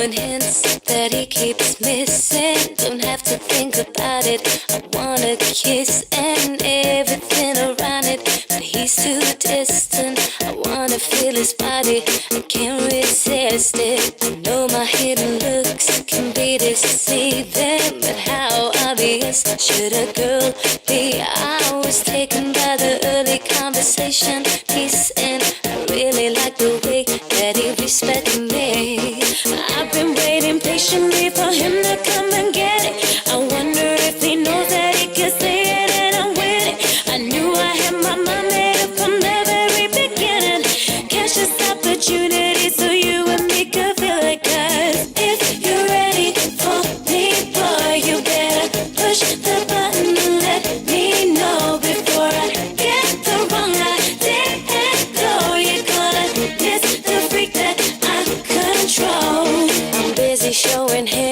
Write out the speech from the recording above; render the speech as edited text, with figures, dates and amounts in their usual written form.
throwing hints that he keeps missing. Don't have to think about it. I wanna kiss and everything around it, but he's too distant. I wanna feel his body, I can't resist it. I know my hidden looks can be deceiving, but how obvious should a girl be? I was taken by the early conversation piece, and I really like the way that he respected me. I've been waiting patiently for him to come and get it. I wonder if he knows that he can say it and I'm with it. I knew I had my mind made up from the very beginning. Catch this opportunity so you and me could feel it. 'Cause if you're ready for me, boy, you better push the button and let me know before I get the wrong idea and go. You're gonna miss the freak that I control. I'm busy showing him